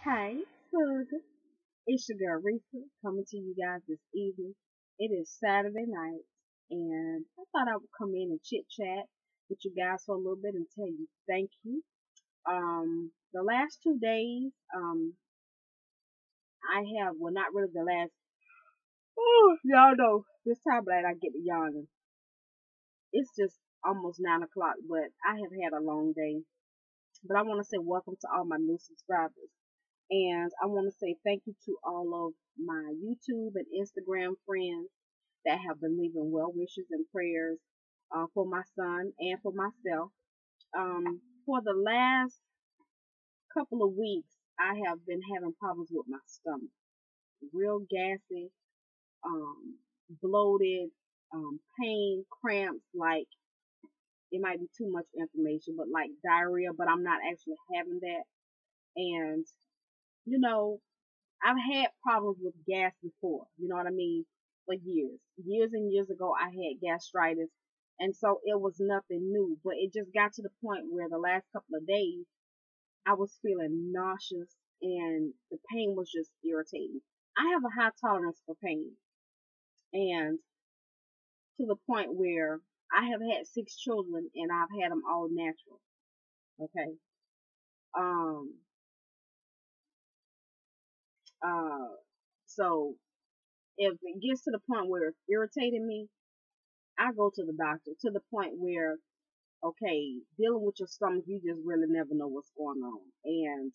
Hey, Sugar. It's your girl Risa coming to you guys this evening. It is Saturday night, and I thought I would come in and chit chat with you guys for a little bit and tell you thank you. The last 2 days, I have, well, not really the last, oh, y'all know this time that I get to yawning. It's just almost 9 o'clock, but I have had a long day. But I want to say welcome to all my new subscribers. And I want to say thank you to all of my YouTube and Instagram friends that have been leaving well wishes and prayers for my son and for myself. For the last couple of weeks, I have been having problems with my stomach. Real gassy, um, bloated, pain, cramps, like it might be too much information, but like diarrhea, but I'm not actually having that. And, you know, I've had problems with gas before, you know what I mean, for years. Years and years ago, I had gastritis, and so it was nothing new. But it just got to the point where the last couple of days, I was feeling nauseous, and the pain was just irritating. I have a high tolerance for pain, and to the point where I have had 6 children, and I've had them all natural. Okay. Um. Uh. So if it gets to the point where it's irritating me, I go to the doctor to the point where, okay, dealing with your stomach, you just really never know what's going on. And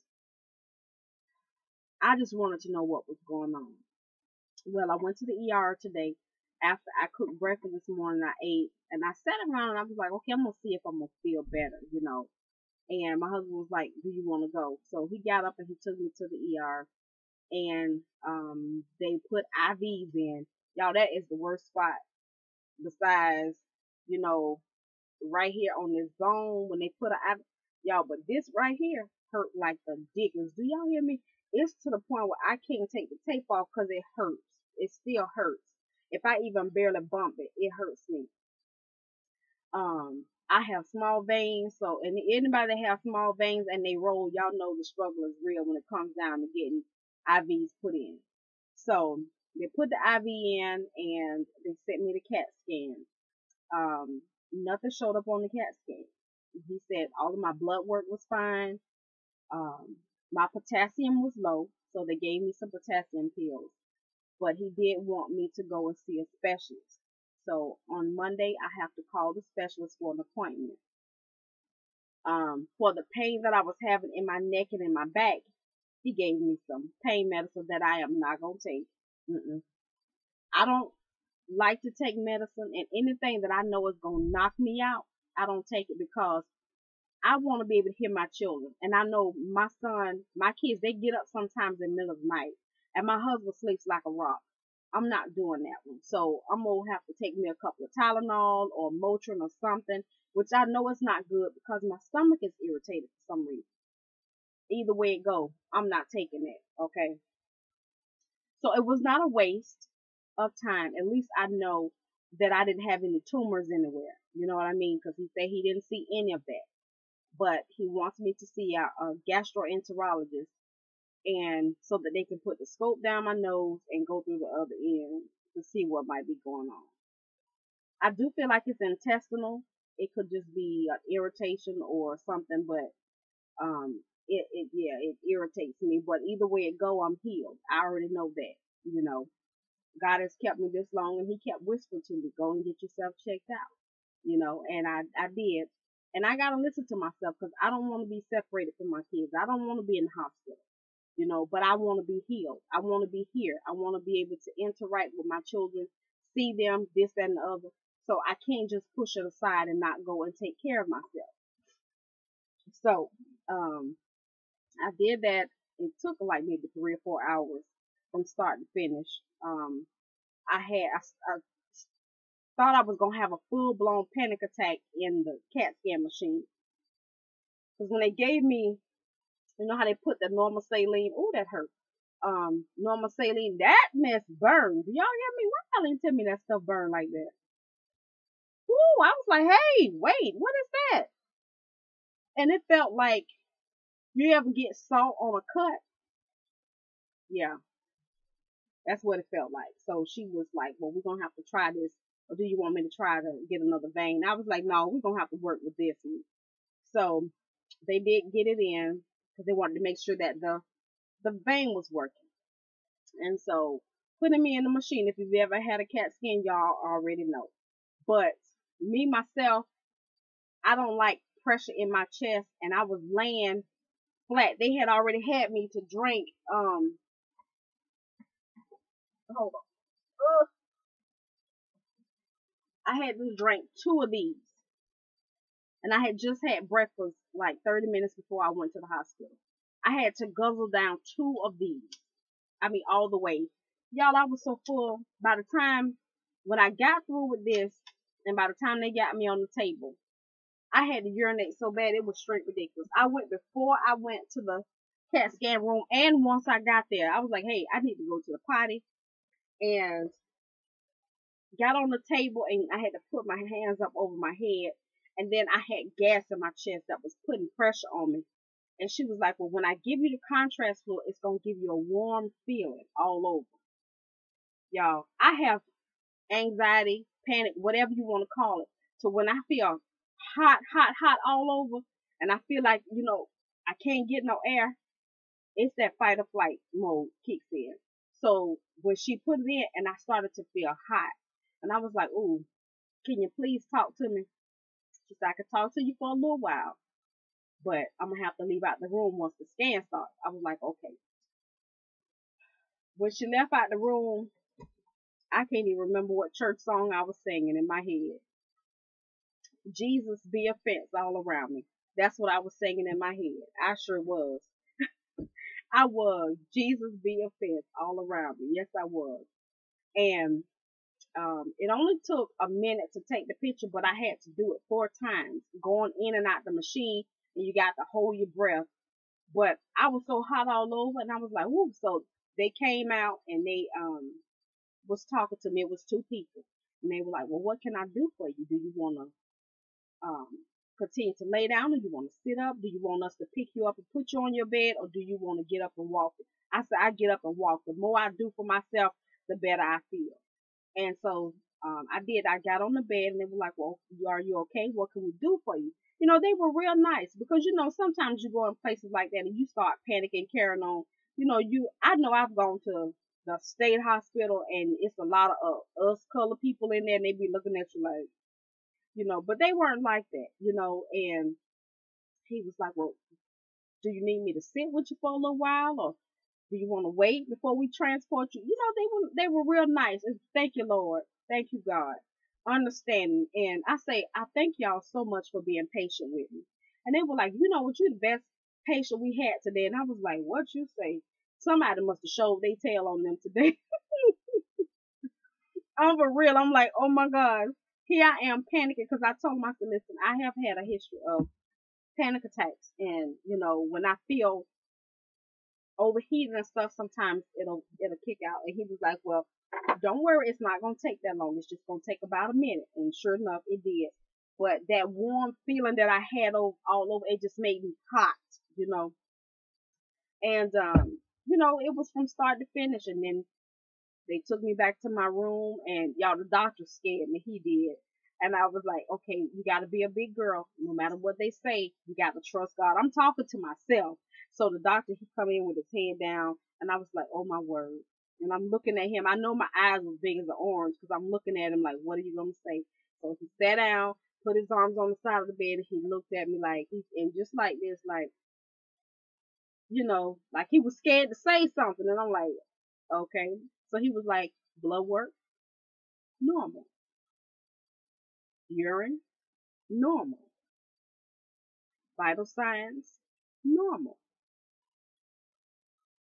I just wanted to know what was going on. Well, I went to the ER today after I cooked breakfast this morning. I ate and I sat around and I was like, okay, I'm going to see if I'm going to feel better. And my husband was like, do you want to go? So he got up and he took me to the ER and they put IVs in. Y'all, that is the worst spot besides, you know, right here on this bone when they put y'all, but this right here hurt like the dickens. Do y'all hear me? It's to the point where I can't take the tape off because it hurts. It still hurts. If I even barely bump it, it hurts me. I have small veins, so and anybody that have small veins and they roll, y'all know the struggle is real when it comes down to getting IVs put in. So they put the IV in and they sent me the CAT scan. Nothing showed up on the CAT scan. He said all of my blood work was fine. My potassium was low, so they gave me some potassium pills. But he did want me to go and see a specialist. So on Monday, I have to call the specialist for an appointment. For the pain that I was having in my neck and in my back, he gave me some pain medicine that I am not gonna take. Mm-mm. I don't like to take medicine, and anything that I know is gonna knock me out, I don't take it because I want to be able to hear my children. And I know my son, my kids, they get up sometimes in the middle of the night, and my husband sleeps like a rock. I'm not doing that one. So I'm gonna have to take me a couple of Tylenol or Motrin or something, which I know is not good because my stomach is irritated for some reason. Either way it go, I'm not taking it. Okay. So it was not a waste of time. At least I know that I didn't have any tumors anywhere. You know what I mean? Because he said he didn't see any of that. But he wants me to see a gastroenterologist, and so that they can put the scope down my nose and go through the other end to see what might be going on. I do feel like it's intestinal. It could just be an irritation or something, but it irritates me. But either way it go, I'm healed. I already know that. You know, God has kept me this long, and He kept whispering to me, "Go and get yourself checked out." And I did. And I gotta listen to myself because I don't want to be separated from my kids. I don't want to be in the hospital, but I want to be healed. I want to be here. I want to be able to interact with my children, see them, this, that, and the other. So I can't just push it aside and not go and take care of myself. So, I did that. It took like maybe 3 or 4 hours from start to finish. I thought I was gonna have a full blown panic attack in the CAT scan machine. Because when they gave me, you know how they put the normal saline, oh that hurt. Normal saline, that mess burned. Do y'all hear me? Why y'all didn't tell me that stuff burned like that? Ooh, I was like, hey, wait, what is that? And it felt like you ever get salt on a cut. Yeah, that's what it felt like. So she was like, well, we're going to have to try this. Or do you want me to try to get another vein? I was like, no, we're going to have to work with this. And so they did get it in because they wanted to make sure that the vein was working. And so putting me in the machine, if you've ever had a CAT scan, y'all already know. But me, myself, I don't like pressure in my chest, and I was laying flat. They had already had me to drink, hold on. I had to drink two of these. And I had just had breakfast like 30 minutes before I went to the hospital. I had to guzzle down two of these. I mean, all the way. Y'all, I was so full. By the time when I got through with this, and by the time they got me on the table, I had to urinate so bad it was straight ridiculous. I went before I went to the CAT scan room, and once I got there, I was like, hey, I need to go to the potty, and got on the table, and I had to put my hands up over my head, and then I had gas in my chest that was putting pressure on me. And she was like, well, when I give you the contrast fluid, it's going to give you a warm feeling all over. Y'all, I have anxiety, panic, whatever you want to call it. So when I feel hot, hot, hot all over, and I feel like, I can't get no air, it's that fight or flight mode kicks in. So when she put it in and I started to feel hot, and I was like, ooh, can you please talk to me? She said, I could talk to you for a little while, but I'm going to have to leave out the room once the scan starts. I was like, okay. When she left out the room, I can't even remember what church song I was singing in my head. Jesus be a fence all around me. That's what I was singing in my head. I sure was. I was. Jesus be a fence all around me. Yes, I was. And it only took a minute to take the picture, but I had to do it 4 times, going in and out the machine, and you got to hold your breath. But I was so hot all over, and I was like, whoo. So they came out, and they was talking to me. It was 2 people, and they were like, well, what can I do for you? Do you want to um, continue to lay down, or do you want to sit up? Do you want us to pick you up and put you on your bed, or do you want to get up and walk? I said, I get up and walk. The more I do for myself, the better I feel. And so I did. I got on the bed, and they were like, well, are you okay? What can we do for you? They were real nice, because, sometimes you go in places like that and you start panicking, carrying on. I know I've gone to the state hospital, and it's a lot of us colored people in there, and they be looking at you like, but they weren't like that, and he was like, well, do you need me to sit with you for a little while, or do you want to wait before we transport you? They were real nice. And thank you, Lord. Thank you, God. Understanding. And I say, I thank y'all so much for being patient with me. And they were like, what, you're the best patient we had today. And I was like, what you say? Somebody must have showed their tail on them today. I'm for real. I'm like, oh my God. Here I am panicking, because I told them, I said, listen, I have had a history of panic attacks. And, when I feel overheating and stuff, sometimes it'll kick out. And he was like, well, don't worry, it's not gonna take that long. It's just gonna take about a minute. And sure enough, it did. But that warm feeling that I had all over, it just made me hot. And it was from start to finish. And then they took me back to my room, and y'all, the doctor scared me. He did. And I was like, okay, you got to be a big girl. No matter what they say, you got to trust God. I'm talking to myself. So the doctor, he come in with his head down, and I was like, oh my word. And I'm looking at him. I know my eyes was big as an orange, because I'm looking at him like, what are you going to say? So he sat down, put his arms on the side of the bed, and he looked at me like, and just like this, like, like he was scared to say something. And I'm like, okay. So he was like, blood work, normal. Urine, normal. Vital signs, normal.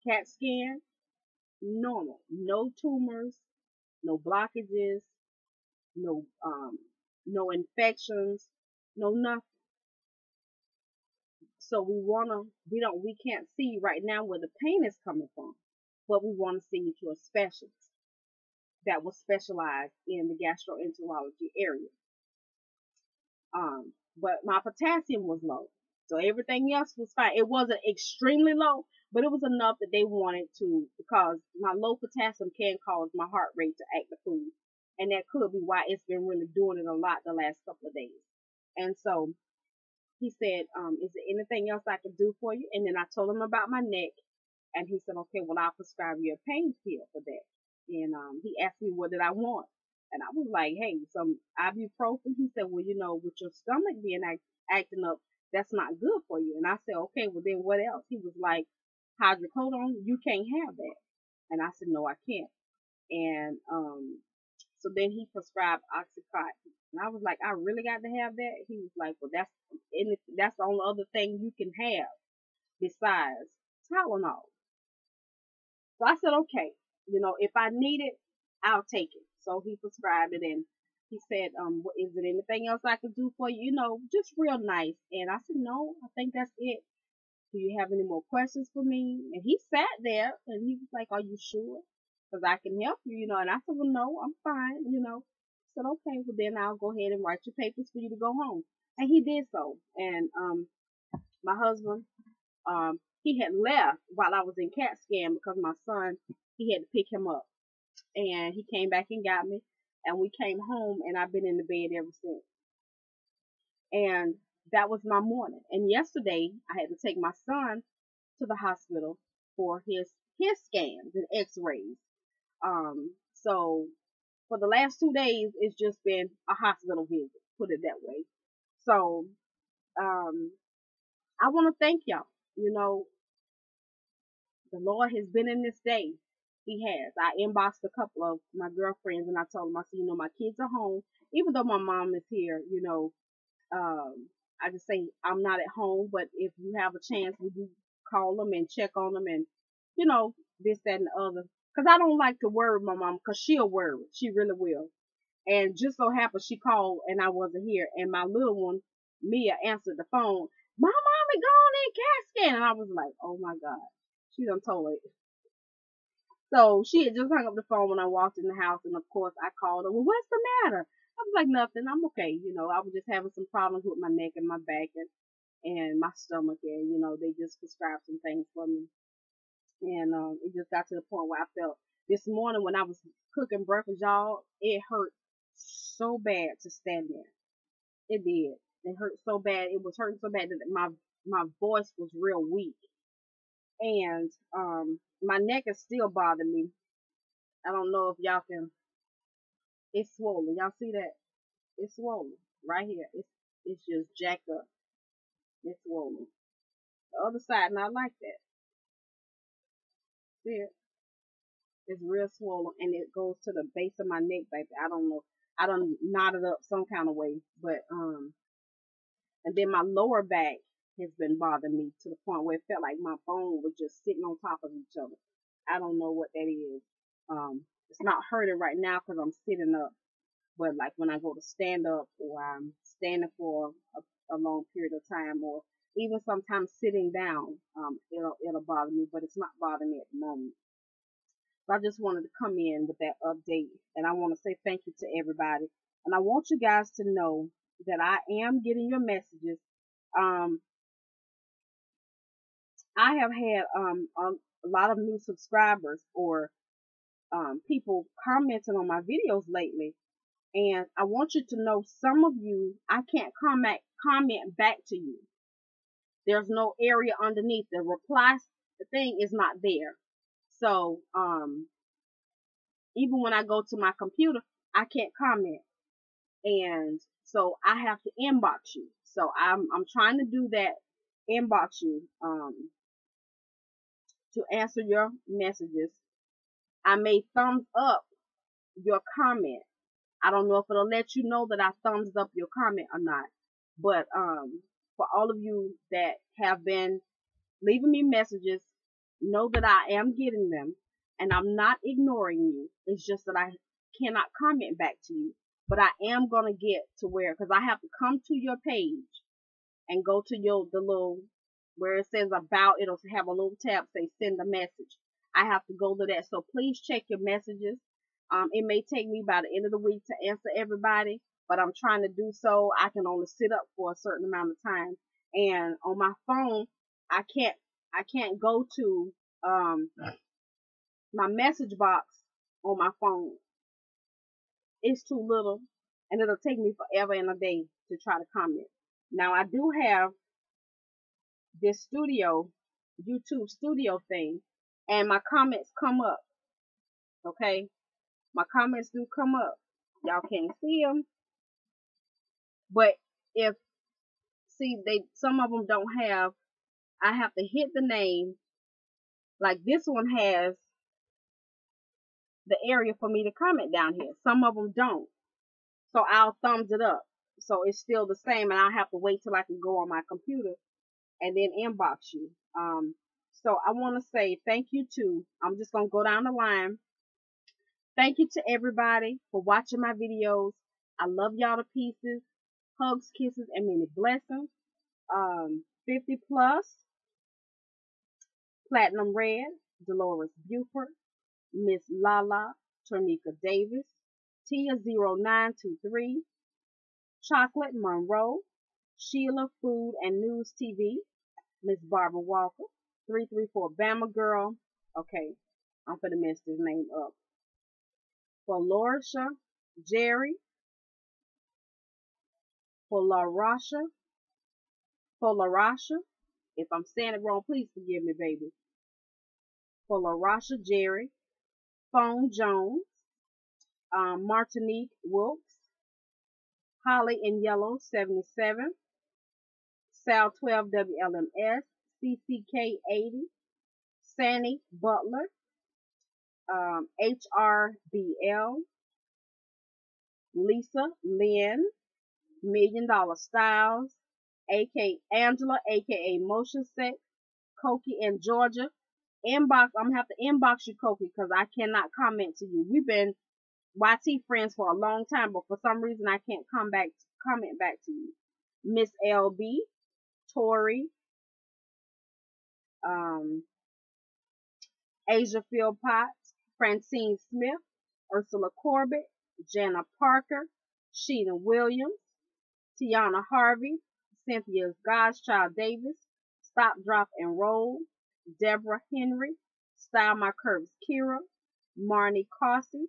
CAT scan, normal. No tumors, no blockages, no no infections, no nothing. So we can't see right now where the pain is coming from, but we want to send you to a specialist that will specialize in the gastroenterology area. But my potassium was low. So everything else was fine. It wasn't extremely low, but it was enough that they wanted to, because my low potassium can cause my heart rate to act the fool. And that could be why it's been really doing it a lot the last couple of days. And so he said, is there anything else I can do for you? And then I told him about my neck, and he said, okay, well, I'll prescribe you a pain pill for that. And he asked me what did I want. And I was like, hey, some ibuprofen. He said, well, with your stomach being acting up, that's not good for you. And I said, okay, well, then what else? He was like, hydrocodone, you can't have that. And I said, no, I can't. And so then he prescribed Oxycontin. And I was like, I really got to have that? He was like, well, that's the only other thing you can have besides Tylenol. So I said, okay, if I need it, I'll take it. So he prescribed it, and he said, is there anything else I could do for you? Just real nice. And I said, no, I think that's it. Do you have any more questions for me? And he sat there and he was like, are you sure? Because I can help you, And I said, well, no, I'm fine, I said, okay, well then I'll go ahead and write your papers for you to go home. And he did so. And my husband, he had left while I was in CAT scan because my son, he had to pick him up. And he came back and got me. And we came home, and I've been in the bed ever since. And that was my morning. And yesterday, I had to take my son to the hospital for his scans and x-rays. So for the last 2 days, it's just been a hospital visit, put it that way. So, I want to thank y'all. The Lord has been in this day. He has. I inboxed a couple of my girlfriends and I told them, I said, my kids are home. Even though my mom is here, I just say I'm not at home, but if you have a chance, would you call them and check on them and, this, that, and the other. Because I don't like to worry my mom, because she'll worry. She really will. And just so happened she called and I wasn't here. And my little one, Mia, answered the phone. My mom is gone in CAT scan. And I was like, oh my God. She done told it. So she had just hung up the phone when I walked in the house. And of course I called her. Well, what's the matter? I was like, nothing. I'm okay. I was just having some problems with my neck and my back and my stomach. And, they just prescribed some things for me. And it just got to the point where I felt this morning when I was cooking breakfast, y'all, it hurt so bad to stand there. It did. It hurt so bad. It was hurting so bad that my voice was real weak. And my neck is still bothering me. I don't know if y'all can. It's swollen. Y'all see that? It's swollen right here. It's just jacked up. It's swollen. The other side, not like that. See it? It's real swollen, and it goes to the base of my neck, baby. I don't know. I done knotted up some kind of way, but and then my lower back has been bothering me to the point where it felt like my bone was just sitting on top of each other. I don't know what that is. It's not hurting right now because I'm sitting up, but like when I go to stand up or I'm standing for a long period of time, or even sometimes sitting down, it'll bother me, but it's not bothering me at the moment. So I just wanted to come in with that update, and I want to say thank you to everybody. And I want you guys to know that I am getting your messages. I have had a lot of new subscribers or people commenting on my videos lately, and I want you to know some of you I can't comment back to you. There's no area underneath the reply. The thing is not there. So even when I go to my computer, I can't comment, and so I have to inbox you. So I'm trying to do that, inbox you to answer your messages. I may thumbs up your comment. I don't know if it'll let you know that I thumbs up your comment or not, but for all of you that have been leaving me messages, know that I am getting them, and I'm not ignoring you. It's just that I cannot comment back to you, but I am gonna get to where, because I have to come to your page and go to the little where it says about. It'll have a little tab say send a message. I have to go to that. So please check your messages. It may take me by the end of the week to answer everybody, but I'm trying to do so. I can only sit up for a certain amount of time, and on my phone, I I can't go to my message box on my phone. It's too little, and it'll take me forever and a day to try to comment. Now I do have this studio, YouTube studio thing, and my comments come up. Okay, my comments do come up. Y'all can't see them, but if see some of them don't have. I have to hit the name. Like this one has the area for me to comment down here. Some of them don't. So I'll thumbs it up. So it's still the same, and I'll have to wait till I can go on my computer and then inbox you. So I want to say thank you to, I'm just going to go down the line. Thank you to everybody for watching my videos. I love y'all to pieces. Hugs, kisses, and many blessings. 50 plus, Platinum Red, Dolores Buford, Miss Lala, Tonika Davis, Tia0923, Chocolate Monroe, Sheila Food and News TV, Miss Barbara Walker, 334 Bama Girl. Okay, I'm finna mess this name up. For Lorisha, Jerry, for LaRasha, if I'm saying it wrong, please forgive me, baby. For LaRasha, Jerry, Phone Jones, Martinique Wilkes, Holly in Yellow 77, Sal 12 WLMS, CCK 80, Sandy Butler, HRBL, Lisa Lynn, $1 Million Styles, aka Angela, aka Motion Sex, Cokie in Georgia. Inbox, I'm gonna have to inbox you, Cokie, because I cannot comment to you. We've been YT friends for a long time, but for some reason I can't comment back to you. Miss LB, Tori, Asia Philpott, Francine Smith, Ursula Corbett, Jana Parker, Sheena Williams, Tiana Harvey, Cynthia Godchild Davis, Stop, Drop, and Roll, Deborah Henry, Style My Curves Kira, Marnie Causey,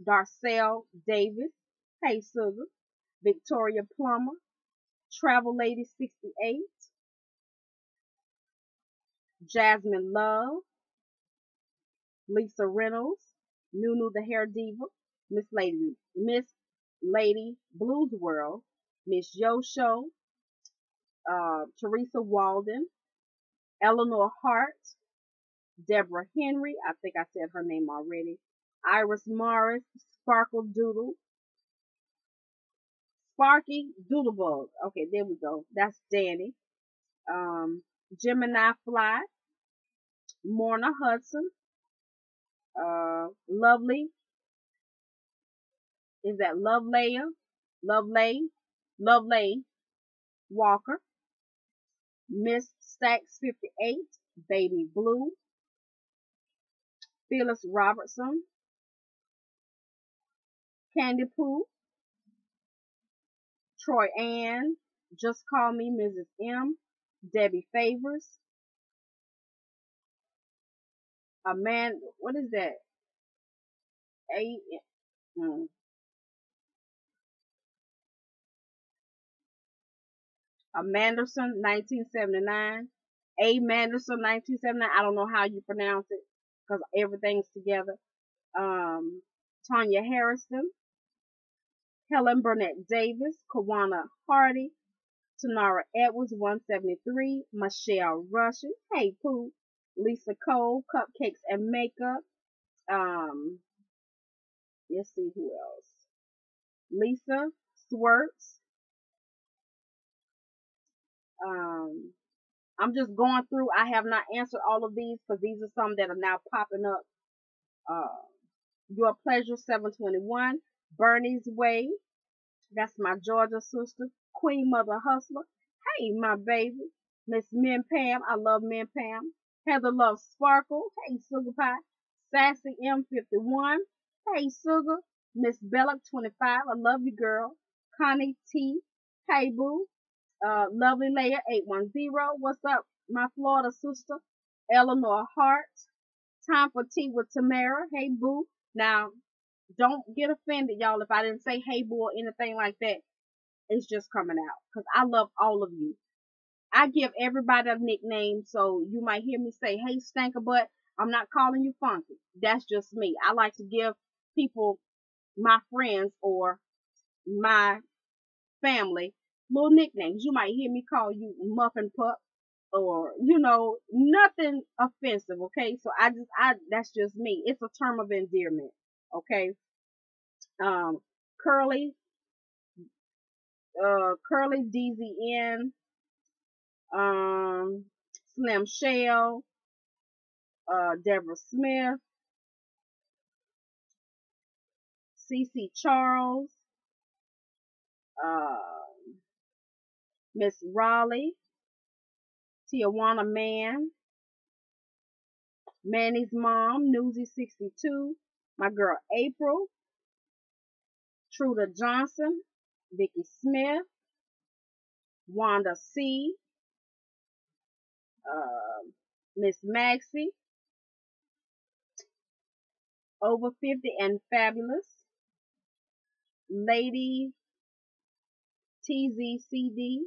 Darcel Davis, Hey Sugar, Victoria Plummer, Travel Lady 68, Jasmine Love, Lisa Reynolds, Nunu the Hair Diva, Miss Lady Blues World, Miss Yo Show, Teresa Walden, Eleanor Hart, Deborah Henry, I think I said her name already, Iris Morris, Sparkle Doodle, Sparky Doodlebug. Okay, there we go. That's Danny. Gemini Fly, Morna Hudson, Lovely. Is that Lovelay Walker, Miss Stacks 58, Baby Blue, Phyllis Robertson, Candy Pooh, Troy Ann, Just Call Me Mrs. M, Debbie Favors, Amanda, what is that? Manderson 1979, A Manderson 1979. I don't know how you pronounce it because everything's together. Tanya Harrison, Helen Burnett Davis, Kawana Hardy, Tanara Edwards 173, Michelle Russian, Hey Pooh, Lisa Cole, Cupcakes and Makeup. Let's see who else. Lisa Swerts. I'm just going through. I have not answered all of these because these are some that are now popping up. Your Pleasure 721, Bernie's Way. That's my Georgia sister. Queen Mother Hustler. Hey, my baby. Miss Min Pam. I love Min Pam. Heather Love Sparkle. Hey, Sugar Pie. Sassy M51. Hey, Sugar. Miss Belloc 25. I love you, girl. Connie T. Hey, boo. Lovely Leia 810. What's up, my Florida sister, Eleanor Hart. Time for tea with Tamara. Hey, boo. Now, don't get offended, y'all, if I didn't say hey, boo or anything like that. It's just coming out because I love all of you. I give everybody a nickname, so you might hear me say, hey, Stanker, but I'm not calling you funky. That's just me. I like to give people, my friends or my family, little nicknames. You might hear me call you Muffin Pup or, nothing offensive, okay? So that's just me. It's a term of endearment, okay? Um, Curly, Curly DZN, um, Slim Shell, Deborah Smith, CC Charles, uh, Miss Raleigh, Tijuana Man, Manny's mom, Newsy62, my girl April, Truda Johnson, Vicky Smith, Wanda C, Miss Maxie, Over 50 and Fabulous, Lady TZCD,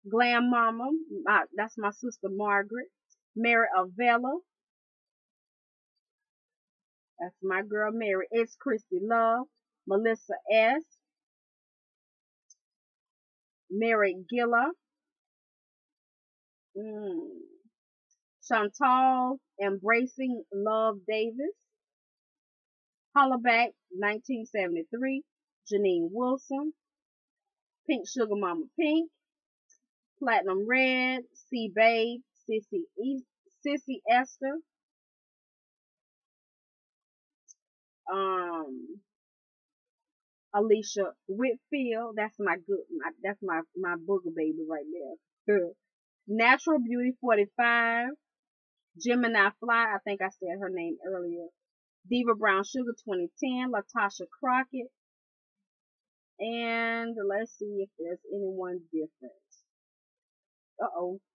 Glam Mama, that's my sister Margaret, Mary Avella, that's my girl Mary, it's Christy Love, Melissa S, Mary Gilla, Chantal Embracing Love Davis, Hollaback 1973, Janine Wilson, Pink Sugar Mama Pink, Platinum Red, C Babe, Sissy Esther, Alicia Whitfield, that's my booger baby right there. Natural Beauty 45, Gemini Fly, I think I said her name earlier. Diva Brown Sugar 2010, Latasha Crockett, and let's see if there's anyone different.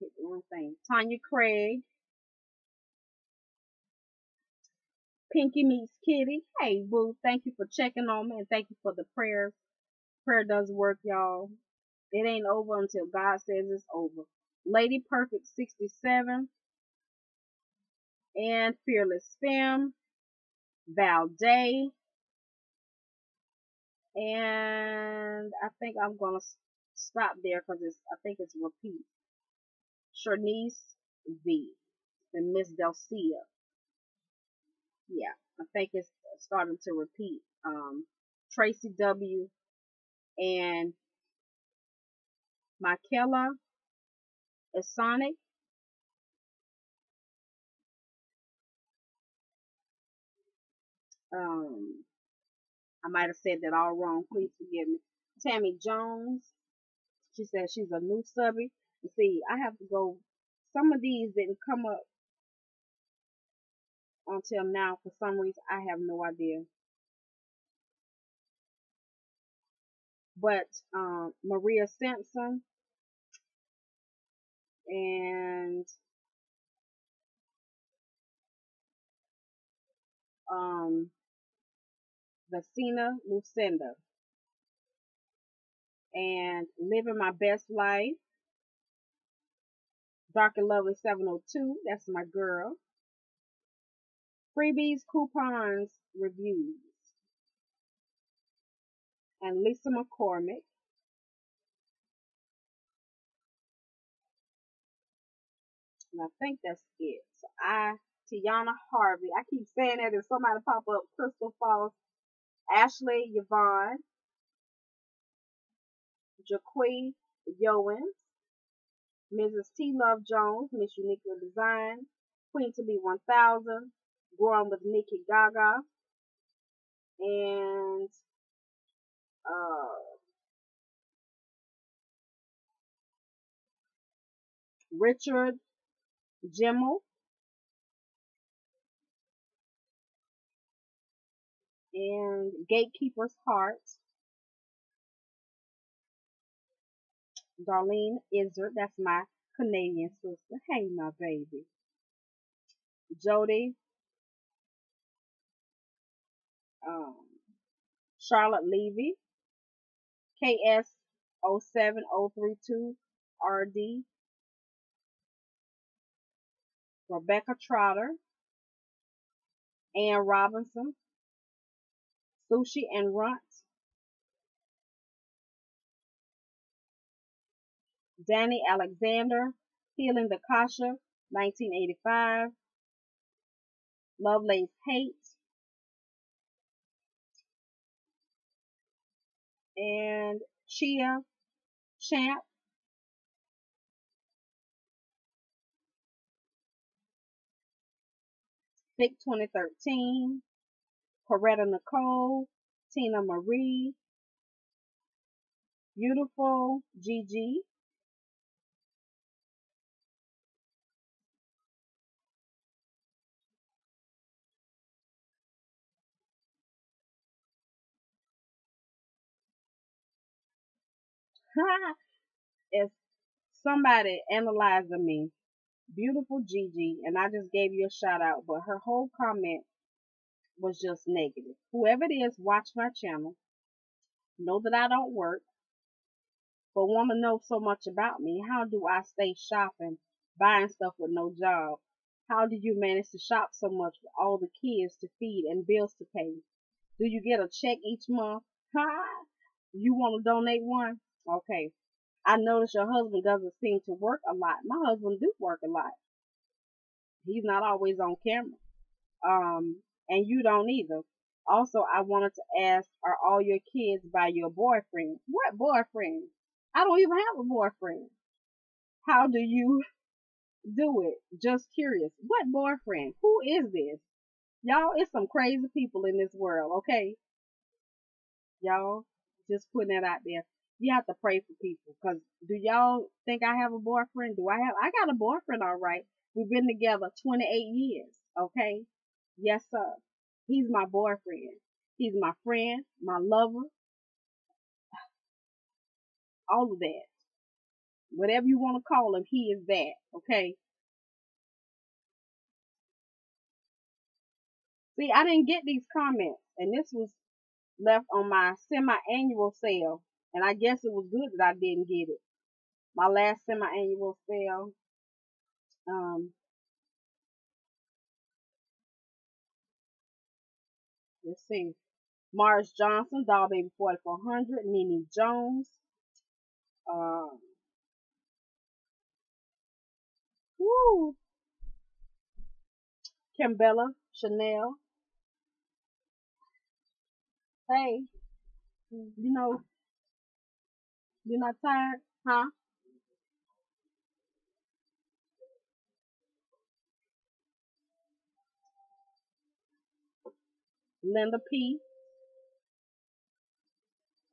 Hit the wrong thing. Tanya Craig, Pinky Meets Kitty. Hey, boo, thank you for checking on me and thank you for the prayers. Prayer does work, y'all. It ain't over until God says it's over. Lady Perfect 67 and Fearless Femme, Val Day, and I think I'm gonna stop there because I think it's repeat. Shernice V and Miss Delcia. Yeah, I think it's starting to repeat. Tracy W and Michaela Sonic. I might have said that all wrong. Please forgive me. Tammy Jones. She said she's a new subby. You see, I have to go. Some of these didn't come up until now for some reason. I have no idea. But Maria Simpson and Vecina Lucinda and Living My Best Life. Dark and Lovely 702. That's my girl. Freebies, coupons, reviews. And Lisa McCormick. And I think that's it. So Tiana Harvey. I keep saying that if somebody pop up. Crystal Falls. Ashley Yvonne. Jaquee Yowens. Mrs. T. Love Jones. Miss Uniquely Design. Queen to be 1000. Growing with Nikki Gaga. And Richard Jimmel. And Gatekeeper's Heart. Darlene Izzard, that's my Canadian sister. Hey, my baby. Jody, um, Charlotte Levy, KS07032RD, Rebecca Trotter, Ann Robinson, Sushi and Runt, Danny Alexander, Healing the Kasha, 1985, Lovelace Hate, and Chia Champ, Vic 2013, Coretta Nicole, Tina Marie, Beautiful Gigi, if somebody analyzing me, Beautiful Gigi, and I just gave you a shout out, but her whole comment was just negative. Whoever it is, watch my channel, know that I don't work, but want to know so much about me. How do I stay shopping, buying stuff with no job? How do you manage to shop so much with all the kids to feed and bills to pay? Do you get a check each month? Huh? You want to donate one? Okay. I notice your husband doesn't seem to work a lot. My husband do work a lot. He's not always on camera. And you don't either. Also, I wanted to ask, are all your kids by your boyfriend? What boyfriend? I don't even have a boyfriend. How do you do it? Just curious. What boyfriend? Who is this? Y'all, it's some crazy people in this world, okay? Y'all, just putting that out there. You have to pray for people. Cause do y'all think I have a boyfriend? I got a boyfriend, all right. We've been together 28 years, okay? Yes, sir. He's my boyfriend. He's my friend, my lover, all of that. Whatever you want to call him, he is that, okay? See, I didn't get these comments, and this was left on my semi-annual sale, and I guess it was good that I didn't get it. My last semi-annual sale, um, let's see, Mars Johnson, Doll Baby 4400, Nene Jones, um, woo, Kimbella, Chanel, hey, you know, you're not tired, huh? Linda P,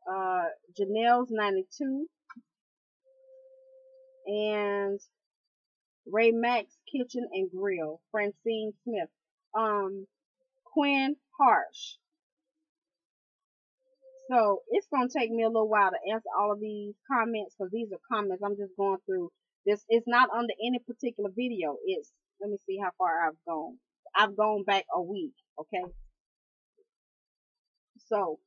Janelle's 92, and Ray Max Kitchen and Grill, Francine Smith, Quinn Harsh. So it's gonna take me a little while to answer all of these comments because these are comments I'm just going through. This is not under any particular video. It's, let me see how far I've gone. I've gone back a week. Okay. So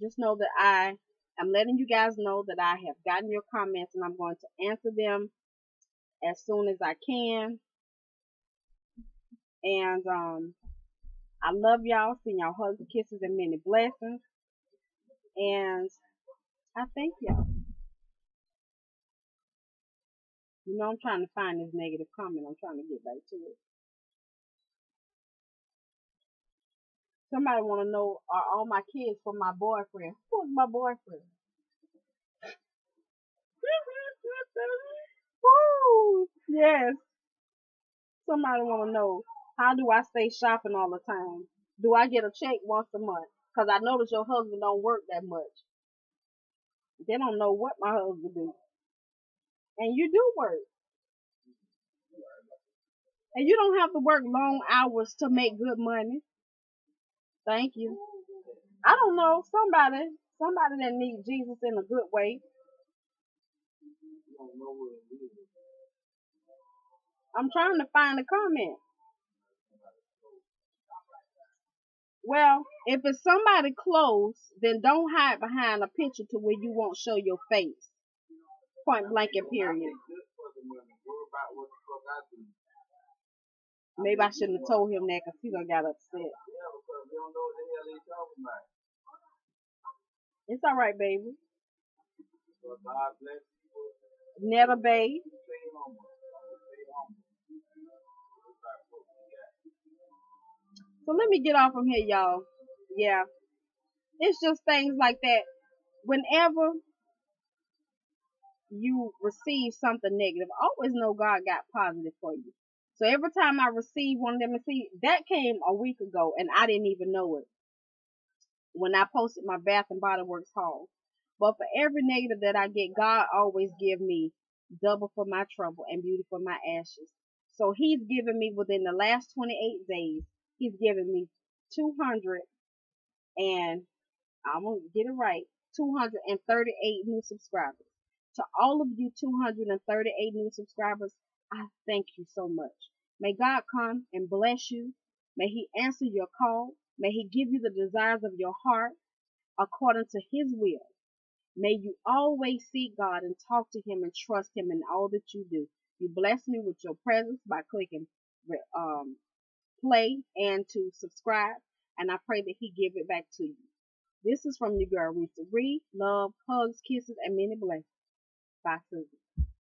just know that I am letting you guys know that I have gotten your comments and I'm going to answer them as soon as I can. And I love y'all. Send y'all hugs, kisses, and many blessings. And I thank y'all. You know, I'm trying to find this negative comment. I'm trying to get back to it. Somebody want to know, are all my kids for my boyfriend? Who's my boyfriend? Woo! Yes. Somebody want to know, how do I stay shopping all the time? Do I get a check once a month? Because I notice your husband don't work that much. They don't know what my husband do. And you do work. And you don't have to work long hours to make good money. Thank you. I don't know, somebody that needs Jesus in a good way. I'm trying to find the comment. Well, if it's somebody close, then don't hide behind a picture to where you won't show your face. Point blank and period. Maybe I shouldn't have told him that because he done got upset. It's all right, baby. Netta Bay. So let me get off from here, y'all. Yeah, it's just things like that. Whenever you receive something negative, always know God got positive for you. So every time I receive one of them, see, that came a week ago and I didn't even know it when I posted my Bath and Body Works haul. But for every negative that I get, God always give me double for my trouble and beauty for my ashes. So he's given me within the last 28 days, he's given me 200 and I'm going to get it right, 238 new subscribers. To all of you 238 new subscribers, I thank you so much. May God come and bless you. May he answer your call. May he give you the desires of your heart according to his will. May you always seek God and talk to him and trust him in all that you do. You bless me with your presence by clicking play and to subscribe, and I pray that he give it back to you. This is from your girl, Risa Reed. Love, hugs, kisses, and many blessings. Bye, Susan.